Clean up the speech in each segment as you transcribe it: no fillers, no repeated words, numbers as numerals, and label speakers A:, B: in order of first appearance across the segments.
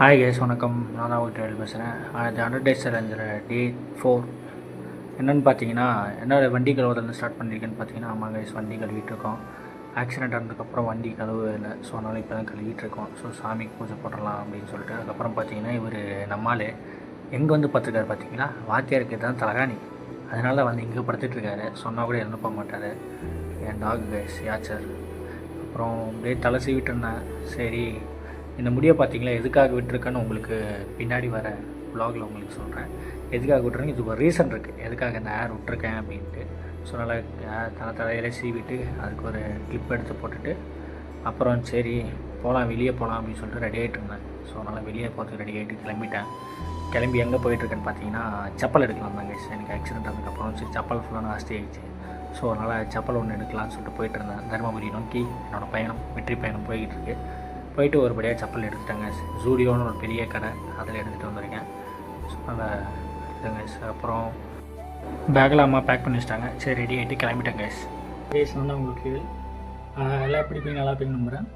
A: Hi guys, வணக்கம். நான் தான் உங்கள் ட்ரெயில் பேசுகிறேன். அது 100 டேஸ் சேலஞ்சில் டே 4 என்னென்னு பார்த்தீங்கன்னா, என்னோட வண்டி கழுவுறது ஸ்டார்ட் பண்ணியிருக்கேன்னு பார்த்தீங்கன்னா, ஆமாம் கைஸ், வண்டி கழுவிட்டுருக்கோம். ஆக்சிடென்ட் ஆனதுக்கப்புறம் வண்டி கழுவு இல்லை. ஸோ அதனால் இப்போ தான் கழுவிட்டுருக்கோம். ஸோ சாமிக்கு பூஜை போடலாம் அப்படின்னு சொல்லிட்டு. அதுக்கப்புறம் பார்த்தீங்கன்னா, இவர் நம்மால் எங்கே வந்து பார்த்துருக்காரு பார்த்தீங்கன்னா, வாத்தியாருக்கு தான் தலகாணி. அதனால் வந்து இங்கே படுத்துட்ருக்காரு. சொன்னால் கூட எழுந்து போக மாட்டார். என் டாக் கைஸ் யாச்சர். அப்புறம் அப்படியே தலை சீவிட்டு இருந்தேன். சரி, இந்த முடியை பார்த்தீங்களா எதுக்காக விட்டுருக்கேன்னு உங்களுக்கு பின்னாடி வர வ்ளாகில் உங்களுக்கு சொல்கிறேன். எதுக்காக விட்டுருங்க, இதுக்கு ஒரு ரீசன் இருக்குது எதுக்காக இந்த ஹேர் விட்டுருக்கேன் அப்படின்ட்டு. ஸோ நல்லா தலையில சீவிட்டு அதுக்கு ஒரு கிளிப் எடுத்து போட்டுட்டு அப்புறம் சரி போகலாம், வெளியே போகலாம் அப்படின்னு சொல்லிட்டு ரெடி ஆகிட்டு இருந்தேன். ஸோ அதனால் வெளியே போகிறதுக்கு ரெடி ஆகிட்டு கிளம்பிட்டேன். கிளம்பி எங்கே போயிட்டுருக்கேன்னு பார்த்தீங்கன்னா, செப்பல் எடுக்கலாம் தாங்க. எனக்கு ஆக்சிடென்ட் ஆனதுக்கப்புறம் சரி செப்பல் ஃபுல்லாக நாஸ்தி ஆகிடுச்சு. ஸோ அதனால் செப்பல் ஒன்று எடுக்கலாம்னு சொல்லிட்டு போயிட்டு இருந்தேன். தருமபுரி நோக்கி என்னோடய பயணம், வெற்றி பயணம் போய்கிட்டு இருக்கு. போயிட்டு ஒருபடியாக செப்பல் எடுத்துட்டாங்க. ஜூடியோன்னு ஒரு பெரிய கடை, அதில் எடுத்துகிட்டு வந்திருக்கேன். ஸோ அதில் இதுங்க. அப்புறம் பேக்கில் அம்மா பேக் பண்ணி வச்சிட்டாங்க. சரி ரெடி ஆகிட்டு கிளம்பிட்டேன் கைஸ். கைஸ் வந்து உங்களுக்கு எல்லாம் எப்படி போய் நல்லா போய் நம்புகிறேன்.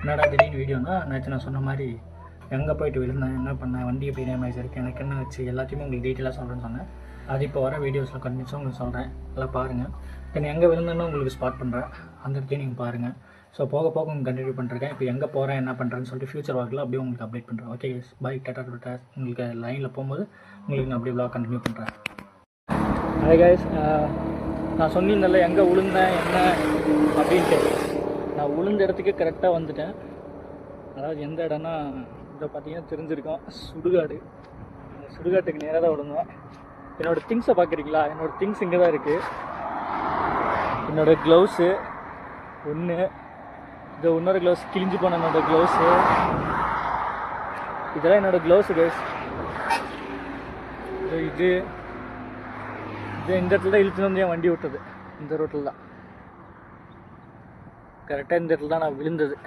A: என்னடா திடீர்னு வீடியோனா, நேற்று நான் சொன்ன மாதிரி எங்கே போயிட்டு விழுந்தேன், என்ன பண்ணேன், வண்டி எப்படி டேமேஜ் இருக்குது, எனக்கு என்ன வச்சு எல்லாத்தையுமே உங்களுக்கு டீட்டெயிலாக சொல்கிறேன்னு சொன்னேன். அது இப்போ வர வீடியோஸில் கண்டிப்பாக உங்களுக்கு சொல்கிறேன். எல்லாம் பாருங்கள். தென் எங்கே விழுந்தேன்னு உங்களுக்கு ஸ்பாட் பண்ணுறேன், அந்த இடத்தையும் நீங்கள் பாருங்கள். ஸோ போக போக உங்களுக்கு கண்டினியூ பண்ணுறேன். இப்போ எங்கே போகிறேன், என்ன பண்ணுறேன்னு சொல்லிட்டு ஃபியூச்சர் ஒர்க்கில் அப்படியே உங்களுக்கு அப்டேட் பண்ணுறேன். Okay bye, tata. உங்களுக்கு லைனில் போகும்போது உங்களுக்கு நான் அப்படியே வ்ளாக் கண்டினியூ பண்ணுறேன். ஹாய் கைஸ், நான் சொன்னிருந்தேன்ல எங்கே விழுந்தேன் என்ன அப்படின்ட்டு. நான் விழுந்த இடத்துக்கு கரெக்டாக வந்துட்டேன். அதாவது எந்த இடம்னா, இதை பார்த்தீங்கன்னா தெரிஞ்சிருக்கோம், சுடுகாடு. அந்த சுடுகாட்டுக்கு நேராக தான் விழுந்தேன். என்னோடய திங்ஸை பார்க்குறீங்களா? என்னோடய திங்ஸ் இங்கே தான் இருக்குது. என்னோடய க்ளவுஸு ஒன்று, இது இன்னொரு க்ளவுஸ் கிழிஞ்சு போன என்னோடய க்ளவுஸு. இதெல்லாம் என்னோடய க்ளவுஸு கைஸ். இது இந்த இடத்துல தான் இழுத்துட்டு வந்து என் வண்டி விட்டது. இந்த ரோட்டில் தான், கரெக்டாக இந்த இடத்துல தான் நான் விழுந்தது.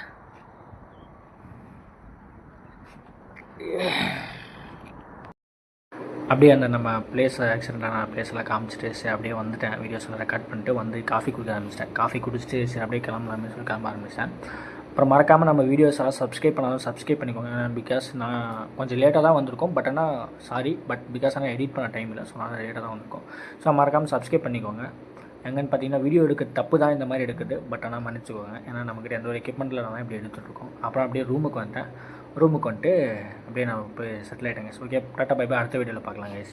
A: அப்படியே அந்த நம்ம பிளேஸ், ஆக்சிடென்டான பிளேஸ்லாம் காமிச்சிட்டு சரி அப்படியே வந்துட்டேன். வீடியோஸில் ரெக்கார்ட் பண்ணிட்டு வந்து காஃபி குடிக்க ஆரம்பிச்சிட்டேன். காஃபி குடிச்சிட்டு சரி அப்படியே கிளம்பலாமே சொல்லி கிளம்ப ஆரம்பிச்சிட்டேன். அப்புறம் மறக்காமல் நம்ம வீடியோஸ் எல்லாம் சப்ஸ்கிரைப் பண்ணாலும் சப்ஸ்கிரைப் பண்ணிக்கோங்க. பிகாஸ் நான் கொஞ்சம் லேட்டாக தான் வந்திருக்கோம். பட் ஆனால் பிகாஸ் ஆனால் எடிட் பண்ண டைம் இல்லை. ஸோ நான் லேட்டாக தான் வந்திருக்கோம். ஸோ மறக்காமல் சப்ஸ்கிரைப் பண்ணிக்கோங்க. எங்கன்னு பார்த்தீங்கன்னா, வீடியோ எடுக்க தப்பு தான் இந்த மாதிரி எடுக்குது. பட் ஆனால் மன்னிச்சுக்கோங்க. ஏன்னா நம்மக்கிட்ட எந்த ஒரு எக்யூப்மெண்ட்டில் நான் இப்படி எடுத்துகிட்ருக்கோம். அப்புறம் அப்படியே ரூமுக்கு வந்துட்டு அப்படியே நான் போய் செட்டில் ஆகிட்டேங்க. Okay tata bye bye. அடுத்த வீடியோவில் பார்க்கலாம் கைஸ்.